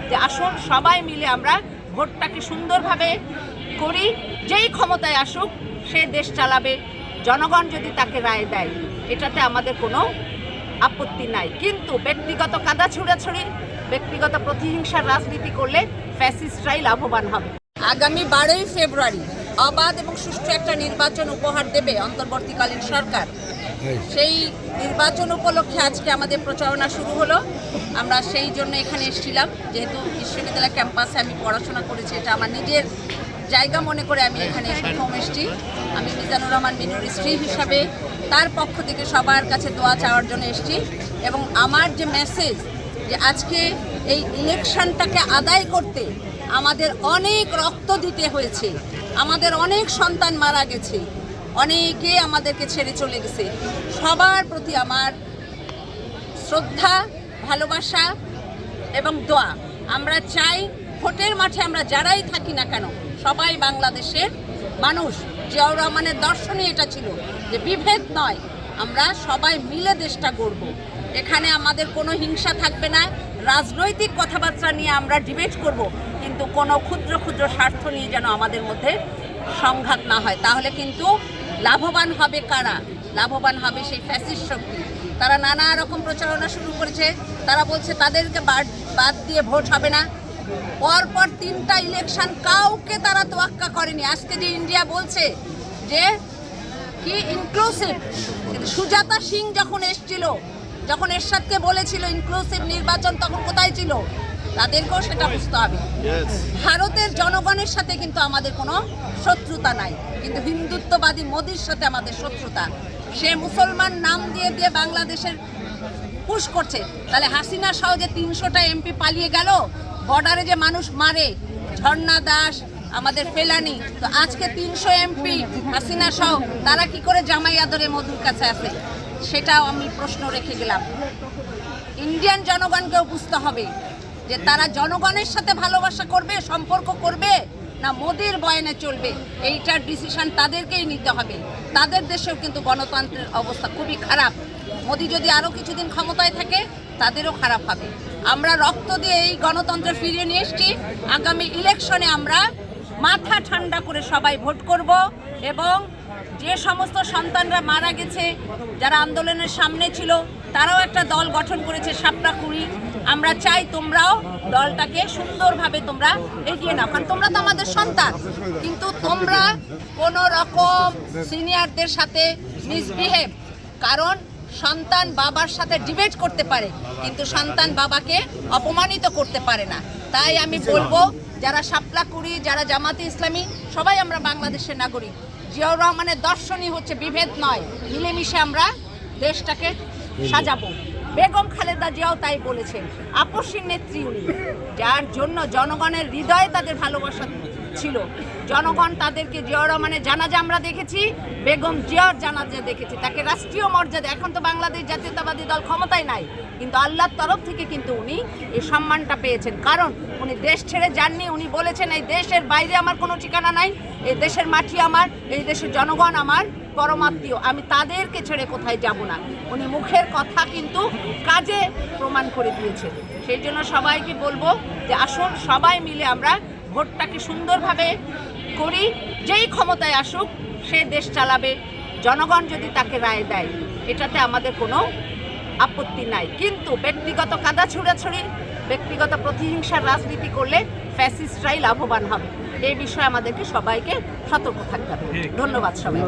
যে আসুন সবাই মিলে আমরা ভোটটাকে সুন্দরভাবে করি। যেই ক্ষমতায় আসুক সে দেশ চালাবে, জনগণ যদি তাকে রায় দেয় এটাতে আমাদের কোনো আপত্তি নাই। কিন্তু ব্যক্তিগত কাদা ছুড়াছুড়ি, ব্যক্তিগত প্রতিহিংসার রাজনীতি করলে ফ্যাসিস্টরাই লাভবান হবে। আগামী 12ই ফেব্রুয়ারি অবাধ এবং সুষ্ঠু একটা নির্বাচন উপহার দেবে অন্তর্বর্তীকালীন সরকার। সেই নির্বাচন উপলক্ষে আজকে আমাদের প্রচারণা শুরু হলো। আমরা সেই জন্য এখানে এসেছিলাম, যেহেতু বিশ্ববিদ্যালয় ক্যাম্পাসে আমি পড়াশোনা করেছি, এটা আমার নিজের জায়গা মনে করে আমি এখানে প্রথম এসেছি। আমি মিজানুর রহমান মিনুর স্ত্রী হিসাবে তার পক্ষ থেকে সবার কাছে দোয়া চাওয়ার জন্য এসেছি। এবং আমার যে মেসেজ, যে আজকে এই ইলেকশনটাকে আদায় করতে আমাদের অনেক রক্ত দিতে হয়েছে, আমাদের অনেক সন্তান মারা গেছে, অনেকে আমাদেরকে ছেড়ে চলে গেছে। সবার প্রতি আমার শ্রদ্ধা, ভালোবাসা এবং দোয়া। আমরা চাই ভোটের মাঠে আমরা যারাই থাকি না কেন সবাই বাংলাদেশের মানুষ। জিয়াউর রহমানের দর্শনই এটা ছিল যে বিভেদ নয়, আমরা সবাই মিলে দেশটা গড়ব। এখানে আমাদের কোনো হিংসা থাকবে না, রাজনৈতিক কথাবার্তা নিয়ে আমরা ডিবেট করব, কিন্তু কোনো ক্ষুদ্র ক্ষুদ্র স্বার্থ নিয়ে যেন আমাদের মধ্যে সংঘাত না হয়। তাহলে কিন্তু লাভবান হবে কারা? লাভবান হবে সেই ফ্যাসিস্ট শক্তি। তারা নানা রকম প্রচারণা শুরু করেছে। তারা বলছে তাদেরকে বাদ দিয়ে ভোট হবে না। পরপর 3টা ইলেকশন কাউকে তারা তোয়াক্কা করেনি। আজকে যে ইন্ডিয়া বলছে যে কি ইনক্লুসিভ, কিন্তু সুজাতা সিং যখন এসেছিল, যখন এরশাদকে বলেছিল ইনক্লুসিভ নির্বাচন, তখন কোথায় ছিল? তাদেরকেও সেটা বুঝতে হবে। ভারতের জনগণের সাথে কিন্তু আমাদের কোনো শত্রুতা নাই, কিন্তু হিন্দুত্ববাদী মোদির সাথে আমাদের শত্রুতা। সে মুসলমান নাম দিয়ে দিয়ে বাংলাদেশের পুশ করছে। তাহলে হাসিনা সহ যে 300টা এমপি পালিয়ে গেল, বর্ডারে যে মানুষ মারে, ঝর্ণা দাস, আমাদের ফেলানি, তো আজকে 300 এমপি হাসিনা সহ তারা কি করে জামাই আদরে মোদির কাছে আছে? সেটাও আমি প্রশ্ন রেখে গেলাম। ইন্ডিয়ান জনগণকেও বুঝতে হবে যে তারা জনগণের সাথে ভালোবাসা করবে, সম্পর্ক করবে, না মোদির বয়ানে চলবে। এইটার ডিসিশন তাদেরকেই নিতে হবে। তাদের দেশেও কিন্তু গণতন্ত্রের অবস্থা খুবই খারাপ। মোদি যদি আরও কিছুদিন ক্ষমতায় থাকে তাদেরও খারাপ হবে। আমরা রক্ত দিয়ে এই গণতন্ত্র ফিরিয়ে নিয়ে এসেছি। আগামী ইলেকশনে আমরা মাথা ঠান্ডা করে সবাই ভোট করব। এবং যে সমস্ত সন্তানরা মারা গেছে, যারা আন্দোলনের সামনে ছিল, তারাও একটা দল গঠন করেছে সাপড়াকুড়ি। আমরা চাই তোমরাও দলটাকে সুন্দরভাবে তোমরা এগিয়ে নাও, কারণ তোমরা তো আমাদের সন্তান। কিন্তু তোমরা কোনো রকম সিনিয়রদের সাথে মিসবিহেভ, কারণ সন্তান বাবার সাথে ডিবেট করতে পারে কিন্তু সন্তান বাবাকে অপমানিত করতে পারে না। তাই আমি বলবো, যারা সাপলাকুড়ি, যারা জামাতে ইসলামী, সবাই আমরা বাংলাদেশের নাগরিক। জিয়াউর রহমানের দর্শনই হচ্ছে বিভেদ নয়, মিলেমিশে আমরা দেশটাকে সাজাবো। বেগম খালেদা জিয়াও তাই বলেছেন। আপসীর নেত্রী উনি, যার জন্য জনগণের হৃদয়ে তাদের ভালোবাসা ছিল। জনগণ তাদেরকে, জিয়াউর রহমানের জানাজা আমরা দেখেছি, বেগম জিয়ার জানাজা দেখেছি, তাকে রাষ্ট্রীয় মর্যাদা। এখন তো বাংলাদেশ জাতীয়তাবাদী দল ক্ষমতায় নাই, কিন্তু আল্লাহর তরফ থেকে কিন্তু উনি এই সম্মানটা পেয়েছেন, কারণ উনি দেশ ছেড়ে যাননি। উনি বলেছেন এই দেশের বাইরে আমার কোনো ঠিকানা নাই, এই দেশের মাটি আমার, এই দেশের জনগণ আমার পরমাত্মীয়, আমি তাদেরকে ছেড়ে কোথায় যাব না। উনি মুখের কথা কিন্তু কাজে প্রমাণ করে দিয়েছেন। সেই জন্য সবাইকে বলবো যে আসুন সবাই মিলে আমরা ভোটটাকে সুন্দরভাবে করি। যেই ক্ষমতায় আসুক সে দেশ চালাবে, জনগণ যদি তাকে রায় দেয় এটাতে আমাদের কোনো আপত্তি নাই। কিন্তু ব্যক্তিগত কাদা ছুড়াছুড়ি, ব্যক্তিগত প্রতিহিংসার রাজনীতি করলে ফ্যাসিস্টরাই লাভবান হবে। এই বিষয়ে আমাদেরকে সবাইকে সতর্ক থাকতে হবে। ধন্যবাদ সবাই।